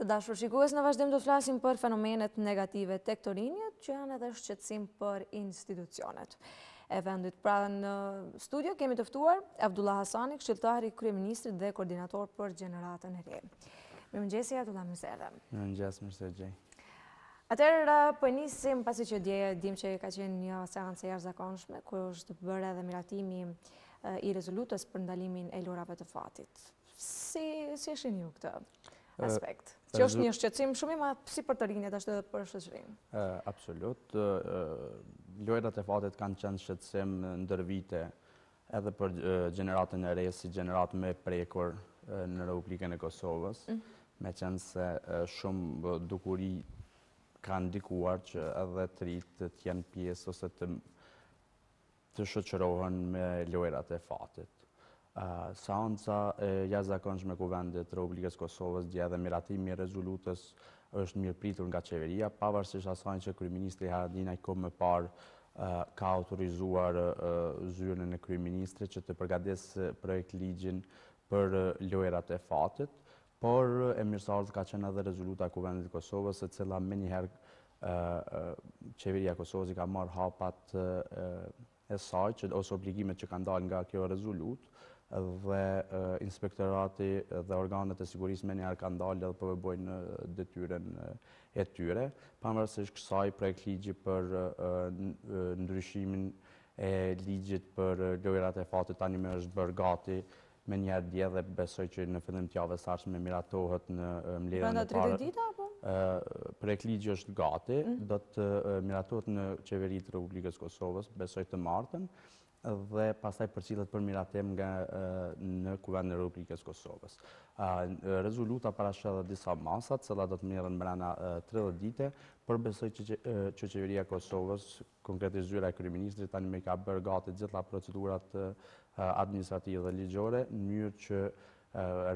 Të dashur shikues, në vazhdim do të flasim për fenomenet negative tek të rinjët, që janë edhe shqetësim për institucionet e vendit. Pra në studio kemi të ftuar Avdullah Hasani, këshilltari i kryeministrit dhe koordinator për gjeneratën e re. Mëngjesi, Avdullah, mirë se erdhe. Mëngjes, mirë se gjej. Atëherë, po nisim pasi që dim që ka qenë një seancë e jashtëzakonshme, ku është bërë edhe miratimi i rezolutës për ndalimin e lurave të fatit. Si e shihni ju këtë aspekt? Që është një shqetësim shumë i madh si për të rinjët ashtu edhe për shoqërinë. Absolut. Lojrat e fatit kanë qenë shqetësim ndër vite edhe për gjeneratën e re, si generatë më e prekur në Republikën e Kosovës, me qenë se shumë dukuri kanë ndikuar që edhe të rritë të jenë pjesë ose të shoqërohen me lojrat e fatit. Seanca e jashtëzakonshme ku vendit Republikës Kosovës dje dhe miratimi i rezolutës është mirëpritur nga qeveria, pavarësisht asaj që kryeministri Haradinaj kohë më parë ka autorizuar zyrën e kryeministrit që të përgatisë projekt ligjin për lojrat e fatit, por e mirësardhë ka qenë edhe rezoluta e Kuvendit të Kosovës, e cila menjëherë qeveria e Kosovës i ka marrë hapat e saj, ose obligimet që kanë dalë nga kjo rezolutë, dhe inspektorati dhe organet e sigurisë menjëherë kanë dalë dhe përbëjnë detyren e tyre. Pavarësisht kësaj, projekt ligji për ndryshimin e ligjit për lojrat e fatit tani më është bërë gati me njerë dje dhe besoj që në fillim të javës ardhshme miratohet në mbledhjen e parë. 30 ditë apo? Projekt ligji është gati, do të miratohet në qeveritë të Republikës Kosovës, besoj të martën, dhe pastaj përcillet për miratim në Kuvendin e Republikës Kosovës. Rezoluta parasheh edhe disa masa, të cilat do të merren brenda 30 dite, por besoj që qeveria e Kosovës, konkretisht zyra e kryeministrit, tani më ka bërë gati gjitha procedurat administrative dhe ligjore, në mënyrë që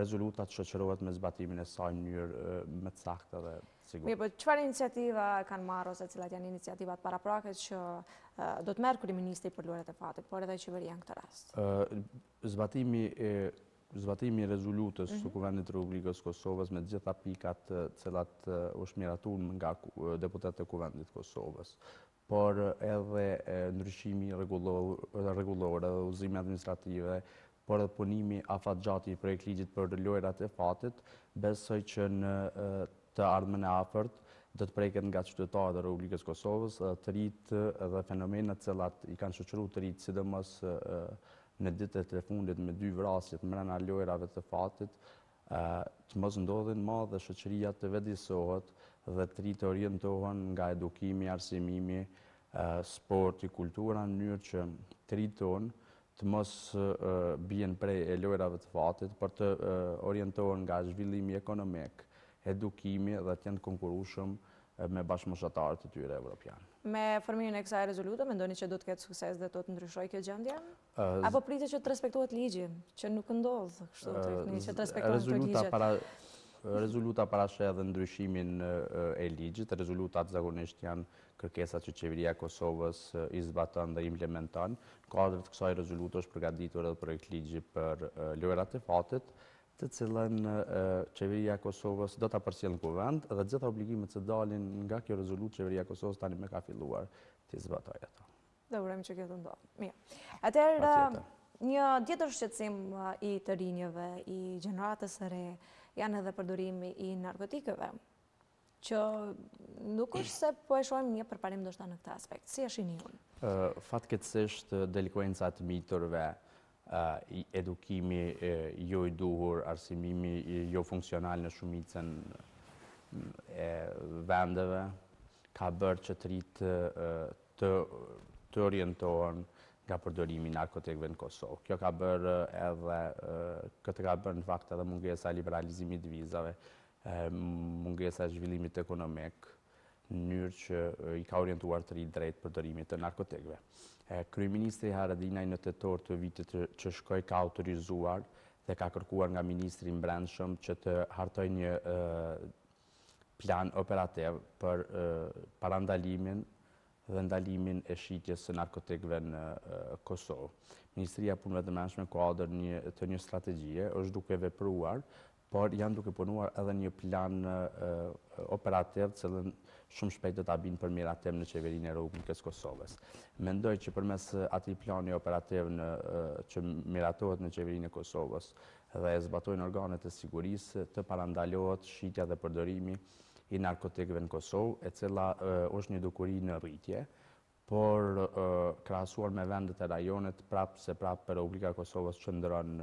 rezoluta të shoqërohet me zbatimin e saj në mënyrë më të saktë dhe sigurt. Mirë, po çfarë iniciativa kanë marrë ose cilat janë iniciativat paraprake që do të merr kryeministri për lojrat e fatit, por edhe qeveria në këtë rast? Zbatimi i rezolutës së Kuvendit të Republikës Kosovës me gjitha pikat të cilat është miratuar nga deputetët e Kuvendit të Kosovës, por edhe ndryshimi rregullor dhe udhëzime administrative, por edhe punimi afatgjatë i projekt ligjit për lojrat e fatit, besoj që në të ardhmen e afërt do të preket nga qytetarët e Republikës Kosovës të rritë dhe fenomenet cilat i kanë shoqëruar të rritë, sidomos në ditët e fundit me 2 vrasjet brenda lojrave të fatit, të mos ndodhin më dhe shoqëria të vëdësohet dhe të rritë orientohen nga edukimi, arsimimi, sporti, kultura, në mënyrë që të rritë tonë të mos bien prej e lojrave të fatit, por të orientohen nga zhvillimi ekonomik, edukimi dhe të jenë konkurrueshëm me bashkëmoshatarët e tyre evropianë. Me formimin e kësaj rezolute, mendoni që do të ketë sukses dhe do të ndryshojë kjo gjendje? Apo pritet që të respektohet ligji, që nuk ndodh kështu teknikisht, që të respektohen këto ligjet? Rezoluta parasheh edhe ndryshimin e ligjit. Rezolutat zakonisht janë kërkesat që qeveria e Kosovës i zbaton dhe implementon. Në kuadër të kësaj rezolute është përgatitur edhe projekt ligji për lojrat e fatit, të cilën qeveria e Kosovës do ta përcjellë në kuvend dhe gjitha obligimet që dalin nga kjo rezolutë qeveria e Kosovës tani më ka filluar të zbatojë ato. Dhe urojmë që kjo të ndodhë. Mirë. Atëherë, një tjetër shqetësim i të rinjëve, i gjeneratës së re, janë edhe përdorimi i narkotikëve, që nuk është se po e shohim një përparim ndoshta në këtë aspekt. Si e shihni ju? Fatkeqësisht delinkuenca e të miturve, edukimi jo i duhur, arsimimi jo funksional në shumicën e vendeve, ka bërë që të rritë të orientohen nga përdorimi i narkotikëve në Kosovë. Kjo ka bërë këtë ka bërë në fakt edhe mungesa e liberalizimit të vizave, mungesa e zhvillimit ekonomik, në mënyrë që i ka orientuar të rritë drejt përdorimit të narkotikëve. Kryeministri Haradinaj në tetor të vitit që shkoi ka autorizuar dhe ka kërkuar nga ministri i Brendshëm që të hartojë një plan operativ për parandalimin dhe ndalimin e shitjes së narkotikëve në Kosovë. Ministria e Punëve të Brendshme në kuadër të një strategjie është duke vepruar por janë duke punuar edhe një plan operativ, cilën shumë shpejt do ta binë për miratim në qeverinë e Republikës Kosovës. Mendoj që përmes atij plani operativ që miratohet në qeverinë e Kosovës dhe e zbatojnë organet e sigurisë, të parandalohet shitja dhe përdorimi i narkotikëve në Kosovë, e cila është një dukuri në rritje, por krahasuar me vendet e rajonit, prapë Republika e Kosovës qëndron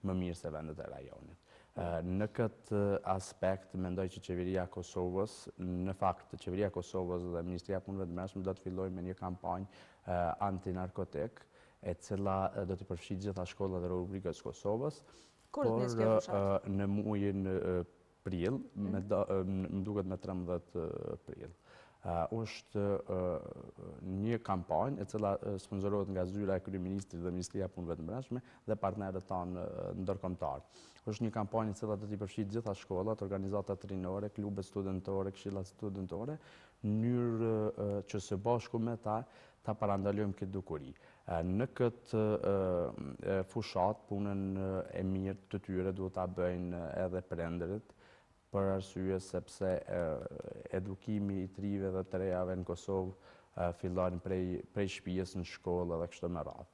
më mirë se vendet e rajonit. Në këtë aspekt, mendoj që qeveria e Kosovës, në fakt, qeveria e Kosovës dhe Ministria e Punëve të Brendshme do të fillojë me një kampanjë antinarkotik, e cila do të përfshijë gjitha shkollat e Republikës Kosovës, por në muajin prill, më duket me 13 prill. Është një kampanjë e cila sponsorohet nga zyra e kryeministrit dhe Ministria e Punëve të Brendshme dhe partnerët tanë ndërkombëtar. Është një kampanjë e cila do t'i përfshijë gjitha shkollat, organizatat rinore, klubet studentore, këshillat studentore, në mënyrë që së bashku me ta parandalojmë këtë dukuri. Në këtë fushat, punën e mirë të tyre duhet ta bëjnë edhe prindërit, për arsye sepse edukimi i trive dhe të rejave në Kosovë fillon prej shtëpisë në shkollë dhe kështu me radhë.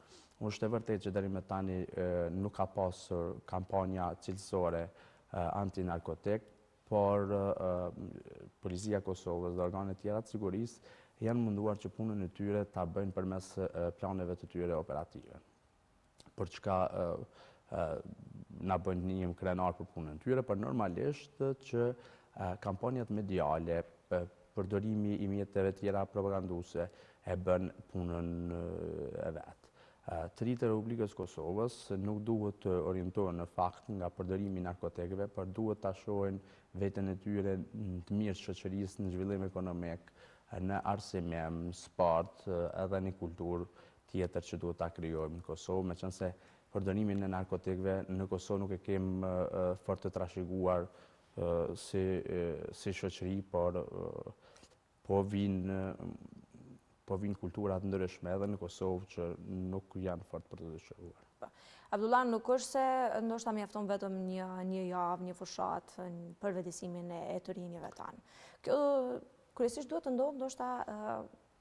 Është e vërtetë që deri më tani nuk ka pasur kampanja cilësore antinarkotik, por Policia e Kosovës dhe organet tjera të sigurisë janë munduar që punën e tyre ta bëjnë përmes planeve të tyre operative. Për çka na bëjnë një krenar për punën e tyre, por normalisht që kampanjat mediale, përdorimi i mjeteve tjera propaganduese e bën punën e vet. Të rinjtë e Republikës Kosovës nuk duhet të orientohen në fakt nga përdorimi i narkotikëve, por duhet ta shohin veten e tyre të mirë shoqërisë, në zhvillim ekonomik, në arsimim, sport, edhe në kulturë tjetër që duhet ta krijojmë në Kosovë, meqense përdorimin e narkotikëve në Kosovë nuk e kemi fort të trashëguar si shoqëri, por po vinë kultura të ndryshme edhe në Kosovë që nuk janë fort për të dëshiruar. Avdullah, nuk është se ndoshta mjafton vetëm një javë, një fushat për vetësimin e të rinjve tanë. Kjo kryesisht duhet të ndodhë ndoshta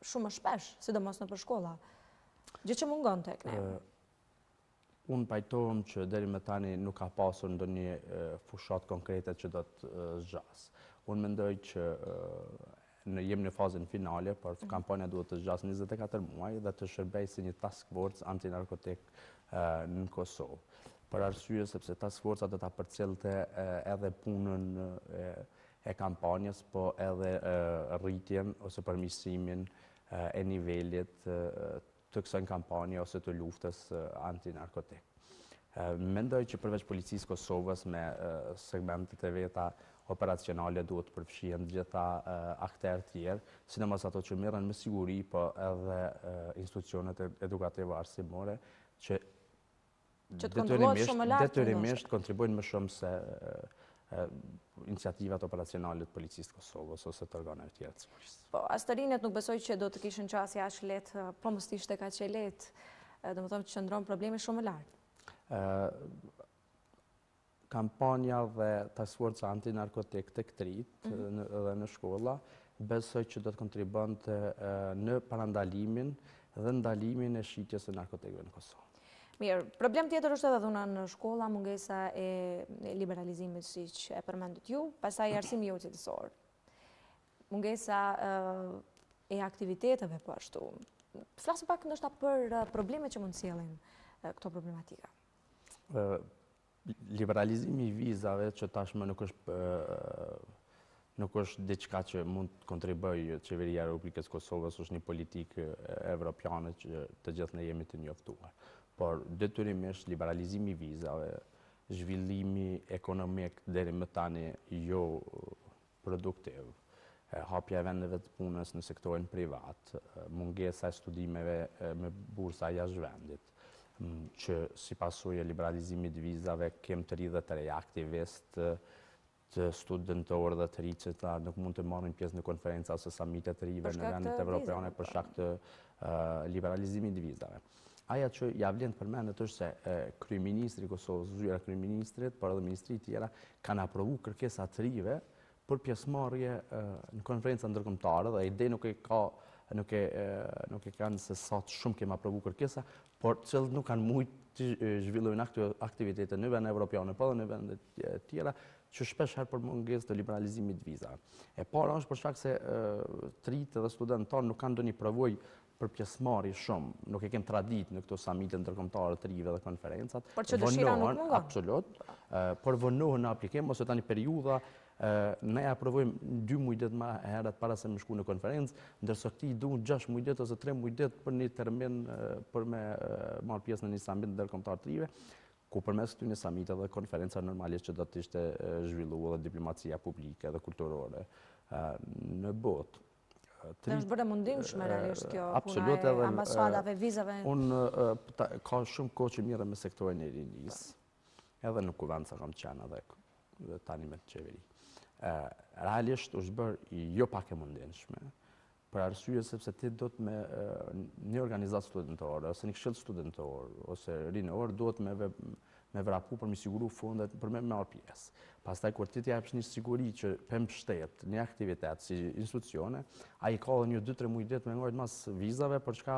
shumë shpesh, sidomos nëpër shkolla. Gjë që mungon tek ne. Unë pajtohem që deri më tani nuk ka pasur ndonjë fushat konkrete që do të zgjasë. Unë mendoj që jemi në fazën finale, por kampanja duhet të zgjasë 24 muaj dhe të shërbejë si një task force antinarkotik në Kosovë. Për arsye sepse task forca do ta përcjellte edhe punën e kampanjës, po edhe rritjen ose përmirësimin e nivelit të kësaj kampanje ose të luftës antinarkotik. Mendoj që përveç Policisë Kosovës me segmentet e veta operacionale duhet të përfshihen gjitha aktorë tjerë, sidomos ato që merren me siguri, po edhe institucionet edukative arsimore që detyrimisht kontribuojnë më shumë se iniciativat operacionale të Policisë Kosovës ose të organeve tjera të sigurisë. Po, as të rinjt nuk besoj që do të kishin qasje aq lehtë, po mos ishte kaq e lehtë, domethënë që qëndron problemi shumë lart. Kampanja dhe task forca antinarkotik tek trit dhe në shkolla, besoj që do të kontribuonte në parandalimin dhe ndalimin e shitjes së narkotikëve në Kosovë. Mirë, problem tjetër është edhe dhuna në shkolla, mungesa e liberalizimit siç e përmendët ju, pastaj arsimi jo cilësor. Mungesa e aktiviteteve po ashtu. Flasim pak ndoshta për problemet që mund të sjellin këto problematika. Liberalizimi i vizave që tashmë nuk është diçka që mund të kontribuojë qeveria e Republikës Kosovës, është një politikë evropiane që të gjithë ne jemi të njoftuar. Por detyrimisht liberalizimi i vizave, zhvillimi ekonomik deri më tani jo produktiv, hapja e vendeve të punës në sektorin privat, mungesa e studimeve me bursa jashtë vendit, që si pasojë e liberalizimit të vizave kem të ri dhe të rej aktivist të studentorë dhe të ri që ta nuk mund të marrin pjesë në konferenca ose samitet të rive në vendet evropiane për shkak të liberalizimit të vizave. aja që ja vlen përmendet është se kryeministri i Kosovës, zyra kryeministrit, por edhe ministri tjera, kanë aprovu kërkesa të rive për pjesëmarrje në konferenca ndërkombëtare dhe ide nuk e kanë se sa shumë kemi aprovu kërkesa, por cilët nuk kanë mujtë të zhvillojnë aktivitete në vende evropiane, po edhe në vende tjera, që shpesh herë për mungesë të liberalizimit vizave. E para është për shkak se tritë dhe studentët tonë nuk kanë ndonjë përvojë për pjesëmarrje shumë, nuk e kemë tradit në këto samite ndërkombëtare të rive dhe konferencat. Por që dëshira nuk mungon. Absolut, por vonohen në aplikim, ose tani periudha, ne aprovojmë 2 muaj ditë më herët para se më shku në konferencë, ndërsa këti duhen 6 muaj ditë ose 3 muaj ditë për një termin për me marrë pjesë në një samit ndërkombëtar të rive, ku përmes këtyre samiteve dhe konferenca normalisht që do të ishte zhvilluar dhe diplomacia publike dhe kulturore në botë. Dhe është bërë mundimshme realisht kjo puna e ambasadave, vizave. Unë ka shumë kohë që mirë me sektorin e rinisë, edhe në kuvend sa kam qenë edhe tani me qeveri. Realisht është bërë jo pak e mundimshme, për arsye sepse ti do të me një organizatë studentore, ose një këshill studentor, ose rinor, do të me vrapu për me siguru fondet për me marrë pjesë. Pastaj, kur ti t'japsh një siguri që për mbështet një aktivitet si institucione, a i ka dhe një 2-3 muaj ditë me ngojt mas vizave, për çka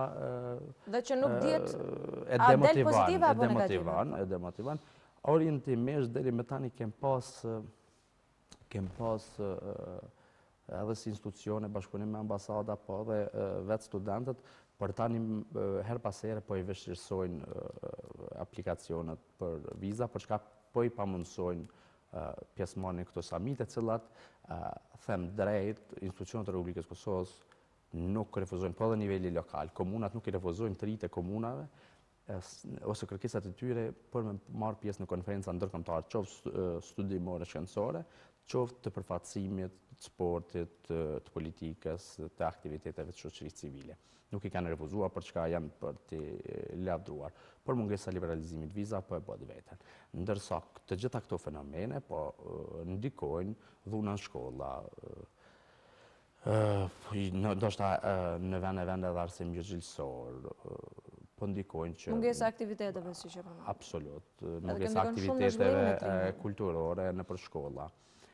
dhe që nuk dihet a del pozitive apo negative. E demotivan. Orientimisht deri me tani kem pas edhe si institucione, bashkëpunim me ambasada, po edhe vetë studentët, për tani her pas here po i vështirësojnë aplikacionet për viza, për çka po i pamundësojnë pjesëmarrjen në këto samite, cilat them drejt, institucionet e Republikës Kosovës nuk refuzojnë, po edhe nivelli lokal, komunat nuk i refuzojnë të rritë e komunave, ose kërkesat e tyre për me marrë pjesë në konferenca ndërkombëtare, qoftë studimore shkencore, qoftë të përfaqësimit, të sportit, të politikës, të aktiviteteve të shoqërisë civile. Nuk i kanë refuzuar për çka janë për të lavdruar. Për mungesa liberalizimit viza, po e bëhet vetën. Ndërsa të gjitha këto fenomene po ndikojnë dhuna në shkolla, ndoshta në vende dhe arsim gjëgjilësor, po ndikojnë që... Mungesa aktiviteteve, si që përmë. Absolut. Mungesa aktiviteteve kulturore në për shkolla.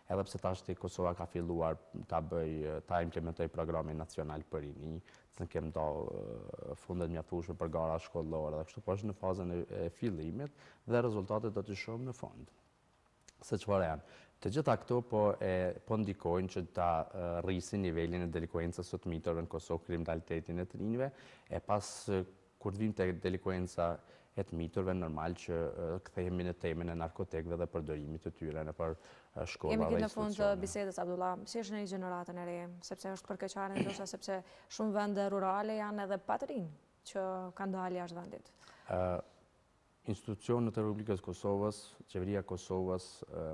Edhe pse tashti Kosova ka filluar ta implementoj programin nacional për rini, të në kemë do fundet mjaftueshme për gara shkollore, dhe kështu po është në fazën e fillimit, dhe rezultatet do të shohim në fund. Se çfarë janë? Të gjitha këto po ndikojnë që ta rrisin nivelin e delikuencës së të mitërve në Kosovë, kriminalitetin e të rinjve, e pas kur të vim të delikuenca e të mitërve, normal që kthehemi në temën e narkotikëve dhe përdorimit të tyre në për shkolla dhe institucione. Jemi në fund të bisedës, Avdullah, si është në një gjeneratën e re, sepse është përkeqare, ndoshta sepse shumë vende rurale janë edhe pa të rinj që kanë dalë jashtë vendit. Institucionet e Republikës Kosovës, qeveria Kosovës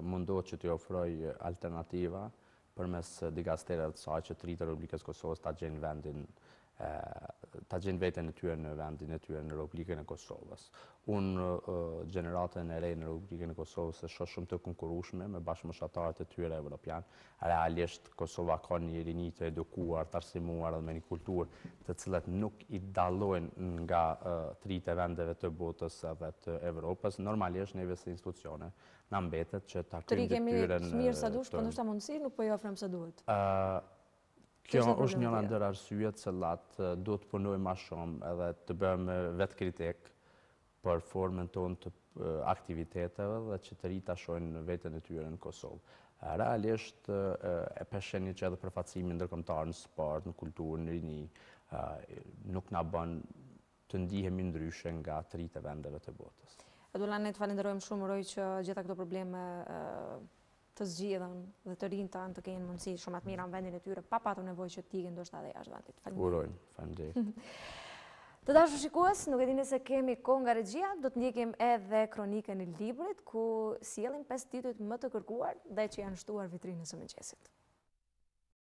mundohet që t'i ofroj alternativa përmes dikasterave të saj që të rritë e Republikës Kosovës ta gjenë veten e tyre në vendin e tyre në Republikën e Kosovës. Unë gjeneratën e re në Republikën e Kosovës e shoh shumë të konkurrueshme me bashkëmoshatarët e tyre evropian. Realisht Kosova ka një rinj të edukuar, të arsimuar dhe me një kulturë të cilat nuk i dallojnë nga tritë e vendeve të botës edhe të Evropës. Normalisht neve si institucione na mbetet që ta kryejmë detyrën. Të mirë sa dush, po ndoshta mundësi nuk po i ofrojmë sa duhet. Kjo është një ndër arsyet cilat do të punojmë më shumë edhe të bëjmë vetë kritik për formën tonë të aktiviteteve dhe që të rritë ta shohin veten e tyre në Kosovë. Realisht e pesheni që edhe përfaqësimi ndërkombëtar në sport, në kulturë, në rini, nuk na bën të ndihemi ndryshe nga të rritë e vendeve të botës. Avdullah, ne të falenderojmë shumë, uroj që gjitha këto probleme të zgjidhen dhe të rinjtë tanë të kenë mundësi shumë të mira në vendin e tyre, pa patur nevojë që të ikën ndoshta edhe jashtë vendit. Urojmë, faleminderit. Të dashur shikues, nuk e dini se kemi kohë nga regjia, do të ndjekim edhe kronikën e librit ku sjellim 5 titujt më të kërkuar dhe që janë shtuar vitrinës së Mëngjesit.